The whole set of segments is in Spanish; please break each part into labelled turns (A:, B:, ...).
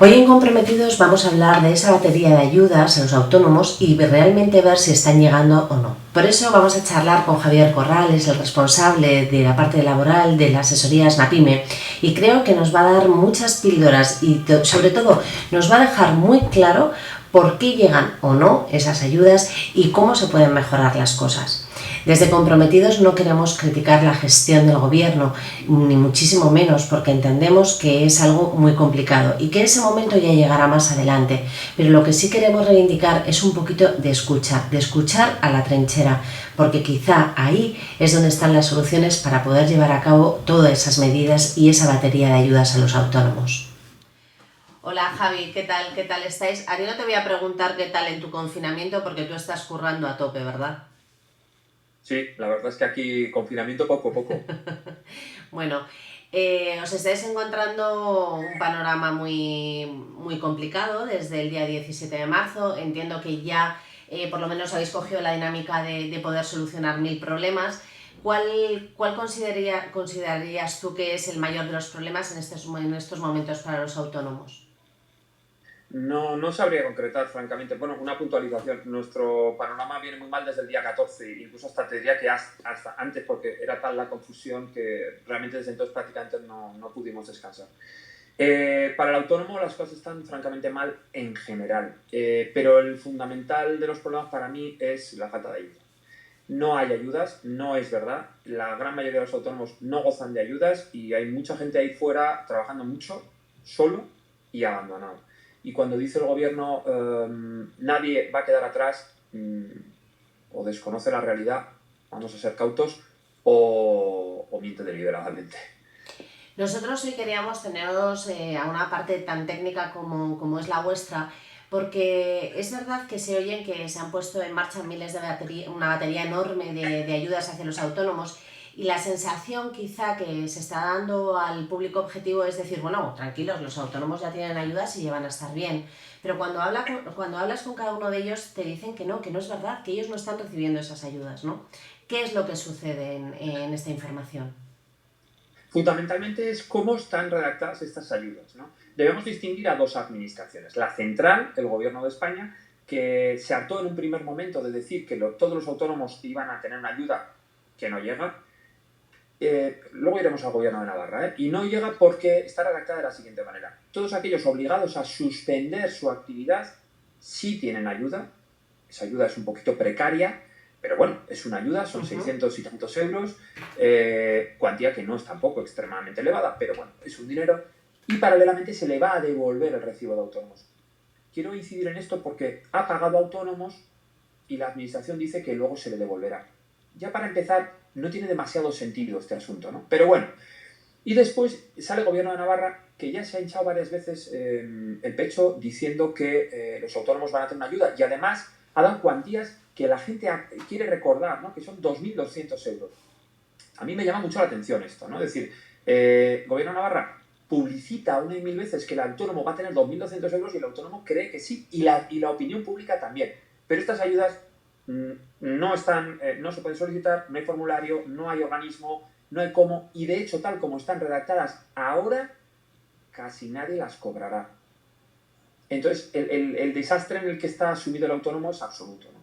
A: Hoy en Comprometidos vamos a hablar de esa batería de ayudas a los autónomos y realmente ver si están llegando o no. Por eso vamos a charlar con Javier Corrales, el responsable de la parte laboral de la asesoría Snapime, y creo que nos va a dar muchas píldoras y sobre todo nos va a dejar muy claro por qué llegan o no esas ayudas y cómo se pueden mejorar las cosas. Desde Comprometidos no queremos criticar la gestión del gobierno, ni muchísimo menos, porque entendemos que es algo muy complicado y que ese momento ya llegará más adelante. Pero lo que sí queremos reivindicar es un poquito de escuchar a la trinchera, porque quizá ahí es donde están las soluciones para poder llevar a cabo todas esas medidas y esa batería de ayudas a los autónomos. Hola Javi, ¿qué tal? ¿Qué tal estáis? A ti no te voy a preguntar qué tal en tu confinamiento porque tú estás currando a tope, ¿verdad?
B: Sí, la verdad es que aquí confinamiento poco a poco.
A: Bueno, os estáis encontrando un panorama muy complicado desde el día 17 de marzo. Entiendo que ya por lo menos habéis cogido la dinámica de poder solucionar 1000 problemas. ¿Cuál considerarías tú que es el mayor de los problemas en estos momentos para los autónomos?
B: No sabría concretar, francamente. Bueno, una puntualización. Nuestro panorama viene muy mal desde el día 14, incluso hasta te diría que hasta antes, porque era tal la confusión que realmente desde entonces prácticamente no pudimos descansar. Para el autónomo las cosas están francamente mal en general, pero el fundamental de los problemas para mí es la falta de ayuda. No hay ayudas, no es verdad. La gran mayoría de los autónomos no gozan de ayudas y hay mucha gente ahí fuera trabajando mucho, solo y abandonado. Y cuando dice el gobierno nadie va a quedar atrás, o desconoce la realidad, vamos a ser cautos, o miente deliberadamente.
A: Nosotros hoy queríamos teneros a una parte tan técnica como es la vuestra, porque es verdad que se oyen que se han puesto en marcha miles de una batería enorme de ayudas hacia los autónomos, y la sensación quizá que se está dando al público objetivo es decir, bueno, tranquilos, los autónomos ya tienen ayudas y llevan a estar bien. Pero cuando hablas con cada uno de ellos te dicen que no es verdad, que ellos no están recibiendo esas ayudas, ¿no? ¿Qué es lo que sucede en esta información?
B: Fundamentalmente es cómo están redactadas estas ayudas, ¿no? Debemos distinguir a dos administraciones. La central, el Gobierno de España, que se hartó en un primer momento de decir que todos los autónomos iban a tener una ayuda que no llega. Luego iremos al Gobierno de Navarra, ¿eh? Y no llega porque está redactada de la siguiente manera. Todos aquellos obligados a suspender su actividad sí tienen ayuda. Esa ayuda es un poquito precaria, pero bueno, es una ayuda, son 600 y tantos euros, cuantía que no es tampoco extremadamente elevada, pero bueno, es un dinero, y paralelamente se le va a devolver el recibo de autónomos. Quiero incidir en esto porque ha pagado autónomos y la administración dice que luego se le devolverá. Ya para empezar, no tiene demasiado sentido este asunto, ¿no? Pero bueno, y después sale el Gobierno de Navarra, que ya se ha hinchado varias veces el pecho diciendo que los autónomos van a tener una ayuda, y además ha dado cuantías que la gente quiere recordar, ¿no? Que son 2.200 euros. A mí me llama mucho la atención esto, ¿no? Es decir, Gobierno de Navarra publicita una y mil veces que el autónomo va a tener 2.200 euros y el autónomo cree que sí, y la opinión pública también. Pero estas ayudas no se pueden solicitar, no hay formulario, no hay organismo, no hay cómo, y de hecho, tal como están redactadas ahora, casi nadie las cobrará. Entonces, el desastre en el que está sumido el autónomo es absoluto, ¿no?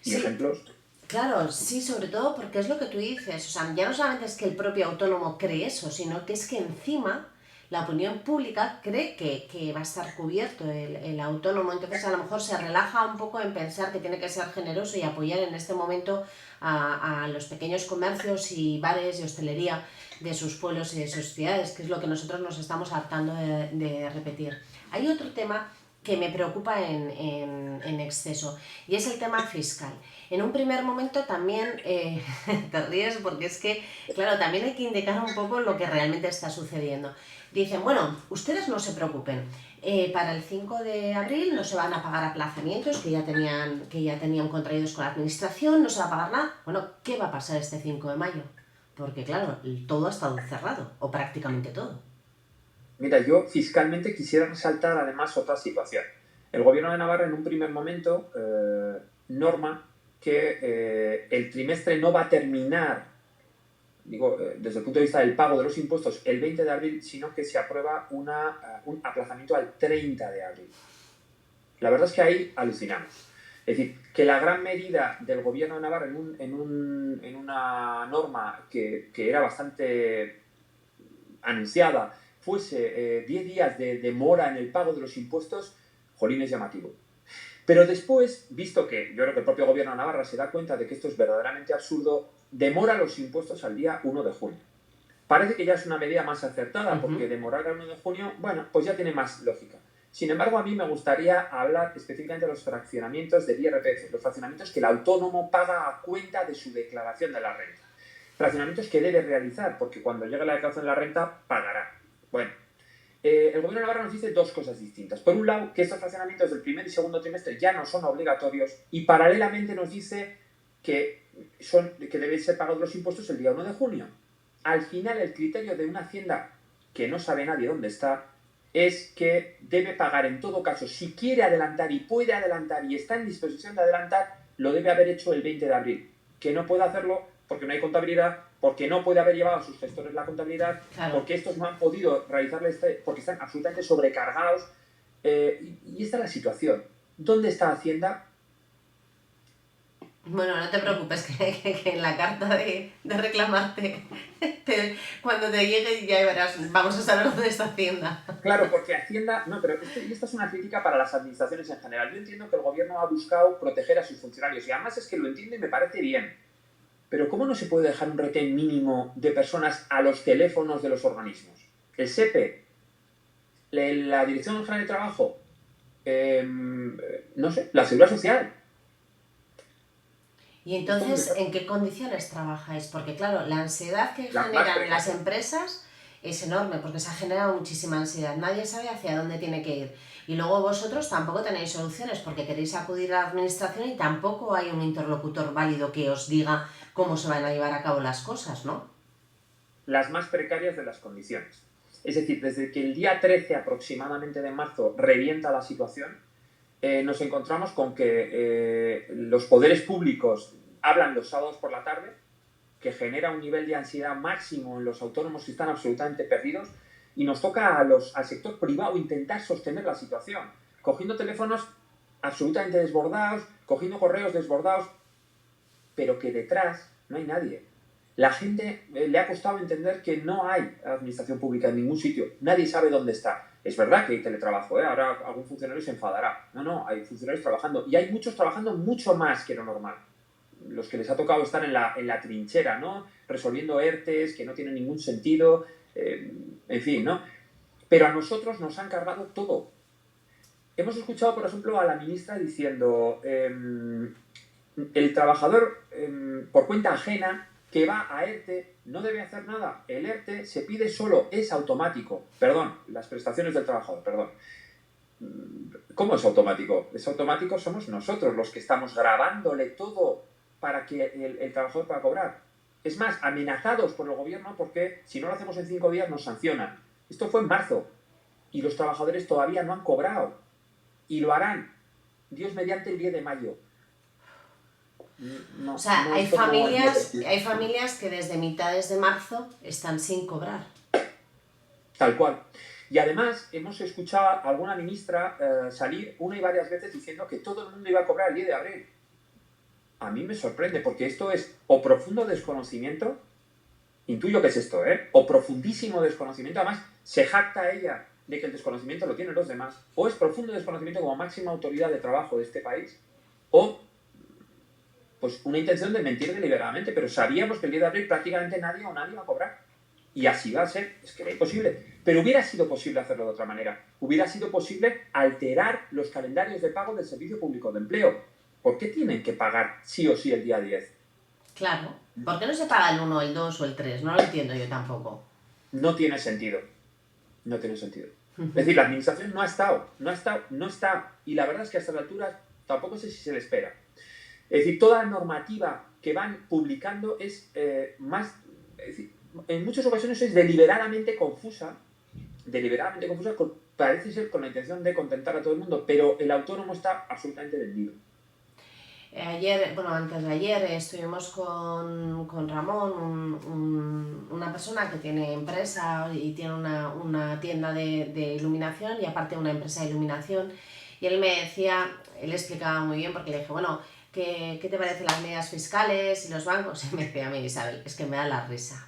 B: Y
A: Sí,
B: ejemplos.
A: claro, sí, sobre todo porque es lo que tú dices, o sea, ya no solamente es que el propio autónomo cree eso, sino que es que encima la opinión pública cree que va a estar cubierto el autónomo, entonces a lo mejor se relaja un poco en pensar que tiene que ser generoso y apoyar en este momento a los pequeños comercios y bares y hostelería de sus pueblos y de sus ciudades, que es lo que nosotros nos estamos hartando de repetir. Hay otro tema que me preocupa en exceso, y es el tema fiscal. En un primer momento también te ríes porque es que, claro, también hay que indicar un poco lo que realmente está sucediendo. Dicen, bueno, ustedes no se preocupen, para el 5 de abril no se van a pagar aplazamientos que ya tenían contraídos con la administración, no se va a pagar nada. Bueno, ¿qué va a pasar este 5 de mayo? Porque claro, todo ha estado cerrado, o prácticamente todo.
B: Mira, yo fiscalmente quisiera resaltar además otra situación. El Gobierno de Navarra en un primer momento norma que el trimestre no va a terminar desde el punto de vista del pago de los impuestos el 20 de abril, sino que se aprueba un aplazamiento al 30 de abril. La verdad es que ahí alucinamos. Es decir, que la gran medida del gobierno de Navarra en una norma que era bastante anunciada fuese 10 días de demora en el pago de los impuestos, jolín, es llamativo. Pero después, visto que yo creo que el propio gobierno de Navarra se da cuenta de que esto es verdaderamente absurdo, demora los impuestos al día 1 de junio. Parece que ya es una medida más acertada, porque demorar al 1 de junio, bueno, pues ya tiene más lógica. Sin embargo, a mí me gustaría hablar específicamente de los fraccionamientos del IRPF, los fraccionamientos que el autónomo paga a cuenta de su declaración de la renta. Fraccionamientos que debe realizar, porque cuando llegue la declaración de la renta, pagará. Bueno, el gobierno de Navarra nos dice dos cosas distintas. Por un lado, que estos fraccionamientos del primer y segundo trimestre ya no son obligatorios, y paralelamente nos dice que deben ser pagados los impuestos el día 1 de junio. Al final, el criterio de una hacienda que no sabe nadie dónde está es que debe pagar en todo caso, si quiere adelantar y puede adelantar y está en disposición de adelantar, lo debe haber hecho el 20 de abril. Que no puede hacerlo porque no hay contabilidad, porque no puede haber llevado a sus gestores la contabilidad, claro, porque estos no han podido realizarle porque están absolutamente sobrecargados. Y esta es la situación. ¿Dónde está Hacienda?
A: Bueno, no te preocupes, que en la carta de reclamarte, cuando te llegue ya verás, vamos a saber dónde está Hacienda.
B: Claro, porque Hacienda... No, pero esta es una crítica para las administraciones en general. Yo entiendo que el gobierno ha buscado proteger a sus funcionarios, y además es que lo entiendo y me parece bien. Pero ¿cómo no se puede dejar un retén mínimo de personas a los teléfonos de los organismos? El SEPE, la Dirección General de Trabajo, no sé, la Seguridad Social.
A: ¿Y entonces en qué condiciones trabajáis? Porque claro, la ansiedad que generan las empresas es enorme, porque se ha generado muchísima ansiedad. Nadie sabe hacia dónde tiene que ir. Y luego vosotros tampoco tenéis soluciones, porque queréis acudir a la administración y tampoco hay un interlocutor válido que os diga cómo se van a llevar a cabo las cosas, ¿no?
B: Las más precarias de las condiciones. Es decir, desde que el día 13 aproximadamente de marzo revienta la situación, nos encontramos con que los poderes públicos hablan los sábados por la tarde, que genera un nivel de ansiedad máximo en los autónomos que están absolutamente perdidos, y nos toca al sector privado intentar sostener la situación, cogiendo teléfonos absolutamente desbordados, cogiendo correos desbordados, pero que detrás no hay nadie. La gente le ha costado entender que no hay administración pública en ningún sitio, nadie sabe dónde está. Es verdad que hay teletrabajo, ahora algún funcionario se enfadará. No, hay funcionarios trabajando, y hay muchos trabajando mucho más que lo normal. Los que les ha tocado estar en la trinchera, ¿no? Resolviendo ERTEs que no tienen ningún sentido, en fin, ¿no? Pero a nosotros nos han cargado todo. Hemos escuchado, por ejemplo, a la ministra diciendo el trabajador por cuenta ajena que va a ERTE no debe hacer nada. El ERTE se pide solo, es automático. Perdón, las prestaciones del trabajador, perdón. ¿Cómo es automático? Es automático, somos nosotros los que estamos grabándole todo para que el trabajador pueda cobrar. Es más, amenazados por el gobierno porque si no lo hacemos en 5 días nos sancionan. Esto fue en marzo y los trabajadores todavía no han cobrado. Y lo harán, Dios mediante, el 10 de mayo.
A: No, o sea, no, hay familias que desde mitades de marzo están sin cobrar.
B: Tal cual. Y además hemos escuchado a alguna ministra salir una y varias veces diciendo que todo el mundo iba a cobrar el 10 de abril. A mí me sorprende, porque esto es o profundo desconocimiento, intuyo que es esto, o profundísimo desconocimiento, además se jacta ella de que el desconocimiento lo tienen los demás, o es profundo desconocimiento como máxima autoridad de trabajo de este país, o pues una intención de mentir deliberadamente, pero sabíamos que el 10 de abril prácticamente nadie va a cobrar. Y así va a ser, es que era imposible. Pero hubiera sido posible hacerlo de otra manera. Hubiera sido posible alterar los calendarios de pago del Servicio Público de Empleo. ¿Por qué tienen que pagar sí o sí el día 10?
A: Claro. ¿Por qué no se paga el 1, el 2 o el 3? No lo entiendo yo tampoco.
B: No tiene sentido. No tiene sentido. Es decir, la administración no ha estado. Y la verdad es que a estas alturas tampoco sé si se le espera. Es decir, toda la normativa que van publicando es más... Es decir, en muchas ocasiones es deliberadamente confusa, parece ser con la intención de contentar a todo el mundo, pero el autónomo está absolutamente vendido.
A: Ayer, bueno, antes de ayer estuvimos con Ramón, una persona que tiene empresa y tiene una tienda de iluminación y aparte una empresa de iluminación. Y él me decía, él explicaba muy bien porque le dije, bueno, ¿qué te parecen las medidas fiscales y los bancos? Y me decía a mí, Isabel, es que me da la risa.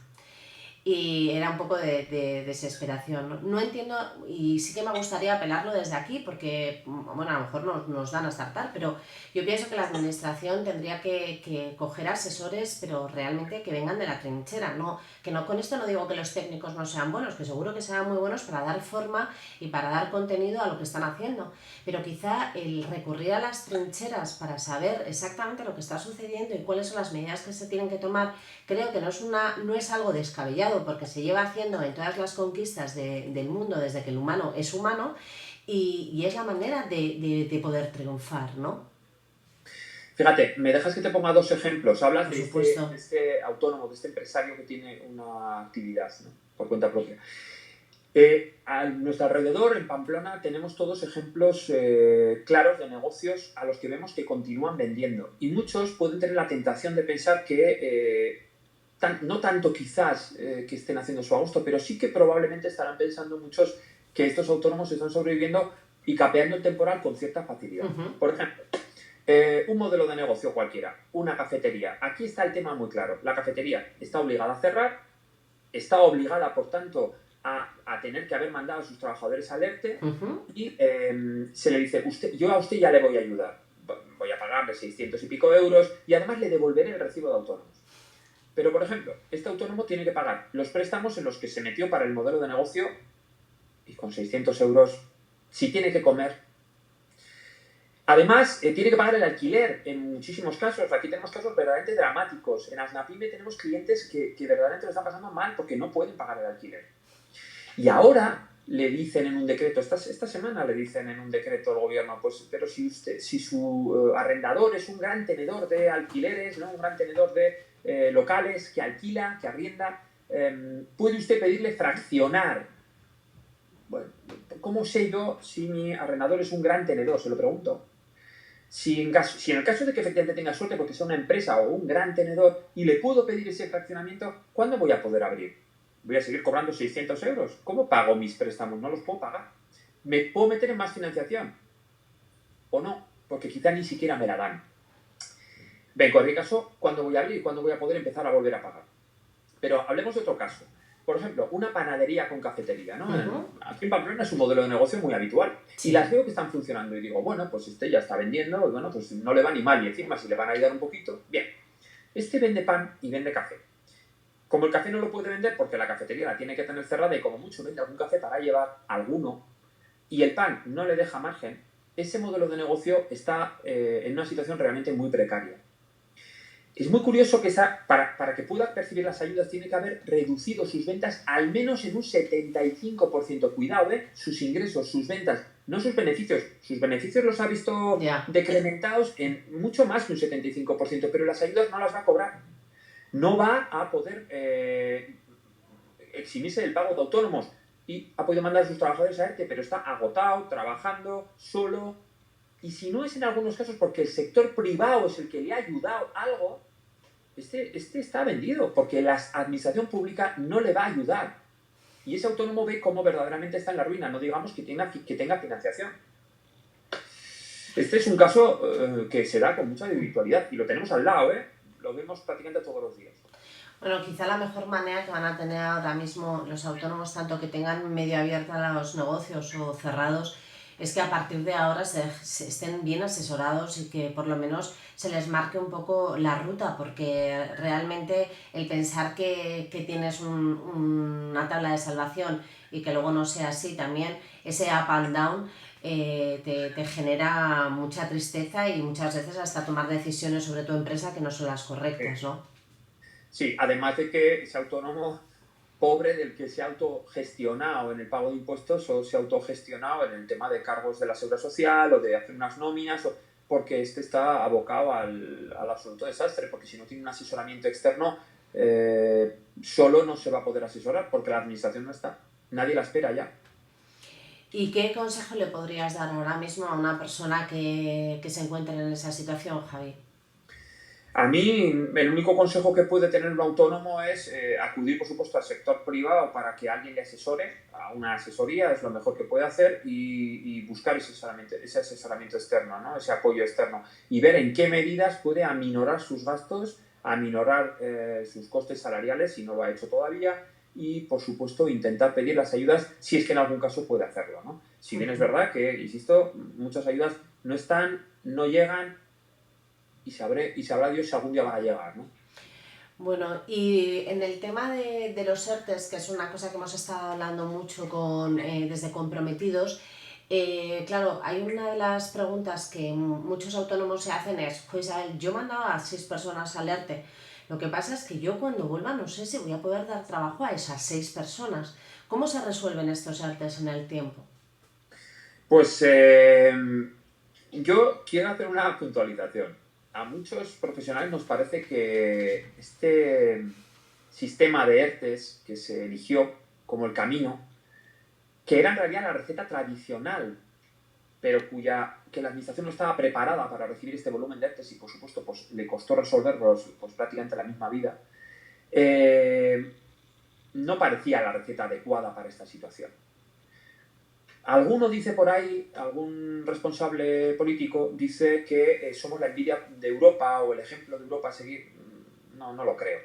A: Y era un poco de desesperación. No, no entiendo, y sí que me gustaría apelarlo desde aquí, porque, bueno, a lo mejor nos dan a startar, pero yo pienso que la administración tendría que coger asesores, pero realmente que vengan de la trinchera. No, que no, con esto no digo que los técnicos no sean buenos, que seguro que serán muy buenos para dar forma y para dar contenido a lo que están haciendo, pero quizá el recurrir a las trincheras para saber exactamente lo que está sucediendo y cuáles son las medidas que se tienen que tomar, creo que no es algo descabellado, porque se lleva haciendo en todas las conquistas del mundo desde que el humano es humano, y es la manera de poder triunfar, ¿no?
B: Fíjate, me dejas que te ponga dos ejemplos. Hablas
A: Por
B: de
A: supuesto.
B: este autónomo, de este empresario que tiene una actividad, ¿no? Por cuenta propia. A nuestro alrededor, en Pamplona, tenemos todos ejemplos claros de negocios a los que vemos que continúan vendiendo. Y muchos pueden tener la tentación de pensar que, no tanto quizás que estén haciendo su agosto, pero sí que probablemente estarán pensando muchos que estos autónomos están sobreviviendo y capeando el temporal con cierta facilidad. Por ejemplo, un modelo de negocio cualquiera, una cafetería. Aquí está el tema muy claro. La cafetería está obligada a cerrar, está obligada, por tanto, a tener que haber mandado a sus trabajadores al ERTE y se le dice, yo a usted ya le voy a ayudar. Voy a pagarle 600 y pico euros y además le devolveré el recibo de autónomos. Pero, por ejemplo, este autónomo tiene que pagar los préstamos en los que se metió para el modelo de negocio y con 600 euros, si tiene que comer. Además, tiene que pagar el alquiler en muchísimos casos. Aquí tenemos casos verdaderamente dramáticos. En Asnapime tenemos clientes que verdaderamente lo están pasando mal porque no pueden pagar el alquiler. Y ahora le dicen en un decreto, esta semana le dicen en un decreto al gobierno, pues, pero si su arrendador es un gran tenedor de alquileres, ¿no? Un gran tenedor de locales que alquila, que arrienda, puede usted pedirle fraccionar. Bueno, ¿cómo sé yo si mi arrendador es un gran tenedor? Se lo pregunto. Si en el caso de que efectivamente tenga suerte porque sea una empresa o un gran tenedor y le puedo pedir ese fraccionamiento, ¿cuándo voy a poder abrir? ¿Voy a seguir cobrando 600 euros? ¿Cómo pago mis préstamos? No los puedo pagar. ¿Me puedo meter en más financiación? ¿O no? Porque quizá ni siquiera me la dan. En cualquier caso, ¿cuándo voy a abrir? ¿Cuándo voy a poder empezar a volver a pagar? Pero hablemos de otro caso. Por ejemplo, una panadería con cafetería, ¿no? Aquí en Pamplona es un modelo de negocio muy habitual. Sí. Y las veo que están funcionando y digo, bueno, pues este ya está vendiendo, y bueno, pues no le va ni mal y encima si le van a ayudar un poquito, bien. Este vende pan y vende café. Como el café no lo puede vender porque la cafetería la tiene que tener cerrada y como mucho vende algún café para llevar alguno y el pan no le deja margen, ese modelo de negocio está en una situación realmente muy precaria. Es muy curioso que para que pueda percibir las ayudas tiene que haber reducido sus ventas al menos en un 75%. Cuidado, sus ingresos, sus ventas, no sus beneficios. Sus beneficios los ha visto decrementados en mucho más que un 75%, pero las ayudas no las va a cobrar. No va a poder eximirse del pago de autónomos y ha podido mandar a sus trabajadores a ERTE, pero está agotado, trabajando, solo. Y si no es en algunos casos porque el sector privado es el que le ha ayudado algo, este está vendido porque la administración pública no le va a ayudar. Y ese autónomo ve cómo verdaderamente está en la ruina, no digamos que tenga financiación. Este es un caso que se da con mucha habitualidad y lo tenemos al lado, lo vemos prácticamente todos los días.
A: Bueno, quizá la mejor manera que van a tener ahora mismo los autónomos, tanto que tengan medio abierta los negocios o cerrados, es que a partir de ahora se estén bien asesorados y que por lo menos se les marque un poco la ruta, porque realmente el pensar que tienes una tabla de salvación y que luego no sea así también, ese up and down, te genera mucha tristeza y muchas veces hasta tomar decisiones sobre tu empresa que no son las correctas, ¿no?
B: Sí, además de que ese autónomo pobre del que se ha autogestionado en el pago de impuestos o se ha autogestionado en el tema de cargos de la seguridad social o de hacer unas nóminas, porque este está abocado al absoluto desastre, porque si no tiene un asesoramiento externo, solo no se va a poder asesorar porque la administración no está. Nadie la espera ya.
A: ¿Y qué consejo le podrías dar ahora mismo a una persona que se encuentre en esa situación, Javi?
B: A mí el único consejo que puede tener un autónomo es acudir, por supuesto, al sector privado para que alguien le asesore, a una asesoría es lo mejor que puede hacer y buscar ese asesoramiento externo, ¿no? Ese apoyo externo y ver en qué medidas puede aminorar sus gastos, aminorar sus costes salariales si no lo ha hecho todavía y, por supuesto, intentar pedir las ayudas si es que en algún caso puede hacerlo, ¿no? Si bien es verdad que, insisto, muchas ayudas no están, no llegan y sabrá Dios si algún día van a llegar, ¿no?
A: Bueno, y en el tema de los ERTES, que es una cosa que hemos estado hablando mucho desde Comprometidos, claro, hay una de las preguntas que muchos autónomos se hacen es, pues yo mandaba a 6 personas al ERTE, lo que pasa es que yo cuando vuelva no sé si voy a poder dar trabajo a esas 6 personas. ¿Cómo se resuelven estos ERTES en el tiempo?
B: Pues yo quiero hacer una puntualización. A muchos profesionales nos parece que este sistema de ERTES que se eligió como el camino, que era en realidad la receta tradicional, pero que la administración no estaba preparada para recibir este volumen de ERTES y, por supuesto, pues, le costó resolverlos pues, prácticamente la misma vida, no parecía la receta adecuada para esta situación. Alguno dice por ahí, algún responsable político dice que somos la envidia de Europa o el ejemplo de Europa a seguir. No, no lo creo.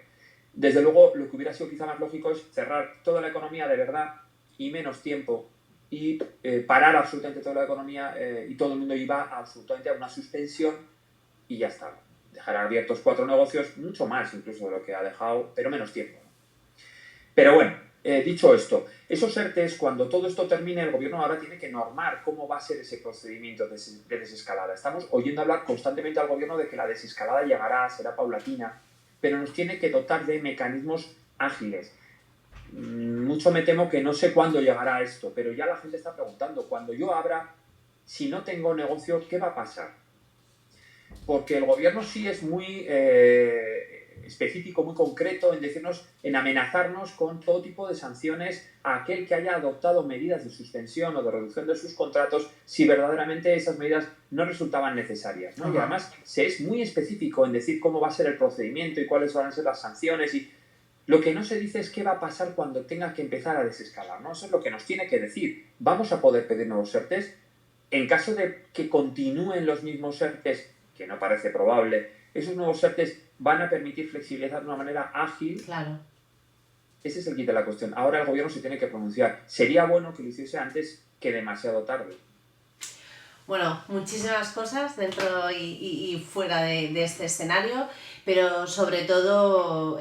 B: Desde luego, lo que hubiera sido quizá más lógico es cerrar toda la economía de verdad y menos tiempo y parar absolutamente toda la economía y todo el mundo iba absolutamente a una suspensión y ya está. Dejar abiertos 4 negocios, mucho más incluso de lo que ha dejado, pero menos tiempo. Pero bueno, dicho esto, esos ERTES, cuando todo esto termine, el gobierno ahora tiene que normar cómo va a ser ese procedimiento de desescalada. Estamos oyendo hablar constantemente al gobierno de que la desescalada llegará, será paulatina, pero nos tiene que dotar de mecanismos ágiles. Mucho me temo que no sé cuándo llegará esto, pero ya la gente está preguntando, cuando yo abra, si no tengo negocio, ¿qué va a pasar? Porque el gobierno sí es muy específico, muy concreto en decirnos, en amenazarnos con todo tipo de sanciones a aquel que haya adoptado medidas de suspensión o de reducción de sus contratos si verdaderamente esas medidas no resultaban necesarias, ¿no? Y además se es muy específico en decir cómo va a ser el procedimiento y cuáles van a ser las sanciones y lo que no se dice es qué va a pasar cuando tenga que empezar a desescalar, ¿no? Eso es lo que nos tiene que decir. ¿Vamos a poder pedir nuevos ERTES? En caso de que continúen los mismos ERTES, que no parece probable, esos nuevos ERTES van a permitir flexibilizar de una manera ágil.
A: Claro.
B: Ese es el kit de la cuestión. Ahora el gobierno se tiene que pronunciar. Sería bueno que lo hiciese antes que demasiado tarde.
A: Bueno, muchísimas cosas dentro y fuera de este escenario, pero sobre todo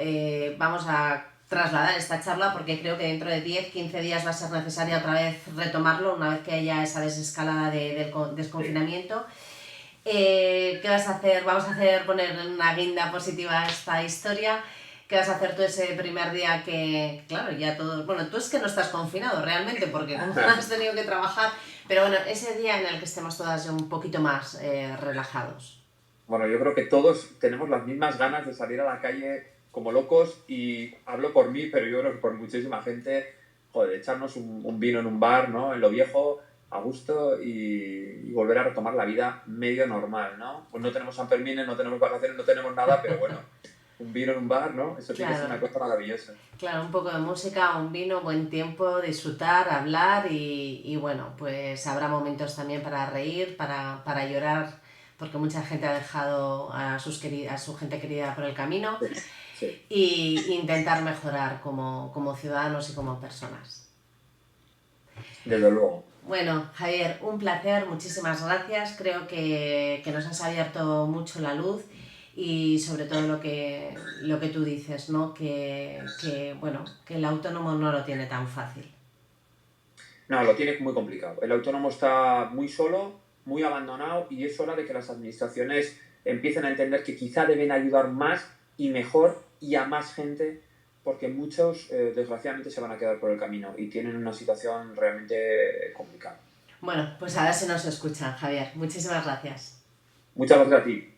A: vamos a trasladar esta charla porque creo que dentro de 10-15 días va a ser necesario otra vez retomarlo una vez que haya esa desescalada del desconfinamiento. ¿Qué vas a hacer? Vamos a poner una guinda positiva a esta historia. ¿Qué vas a hacer tú ese primer día que, claro, ya todos... Bueno, tú es que no estás confinado realmente porque no has tenido que trabajar, pero bueno, ese día en el que estemos todas un poquito más relajados.
B: Bueno, yo creo que todos tenemos las mismas ganas de salir a la calle como locos y hablo por mí, pero yo creo que por muchísima gente, joder, echarnos un vino en un bar, ¿no? En lo viejo, a gusto y volver a retomar la vida medio normal, ¿no? Pues no tenemos San Fermín, no tenemos vacaciones, no tenemos nada, pero bueno, un vino en un bar, ¿no? Eso tiene que ser una cosa maravillosa.
A: Claro, un poco de música, un vino, buen tiempo, disfrutar, hablar y bueno, pues habrá momentos también para reír, para llorar, porque mucha gente ha dejado a su gente querida por el camino
B: Sí, sí.
A: y intentar mejorar como ciudadanos y como personas.
B: Desde luego.
A: Bueno, Javier, un placer, muchísimas gracias. Creo que nos has abierto mucho la luz y sobre todo lo que tú dices, ¿no? Bueno, que el autónomo no lo tiene tan fácil.
B: No, lo tiene muy complicado. El autónomo está muy solo, muy abandonado y es hora de que las administraciones empiecen a entender que quizá deben ayudar más y mejor y a más gente porque muchos desgraciadamente se van a quedar por el camino y tienen una situación realmente complicada.
A: Bueno, pues a ver si nos escuchan, Javier. Muchísimas gracias.
B: Muchas gracias a ti.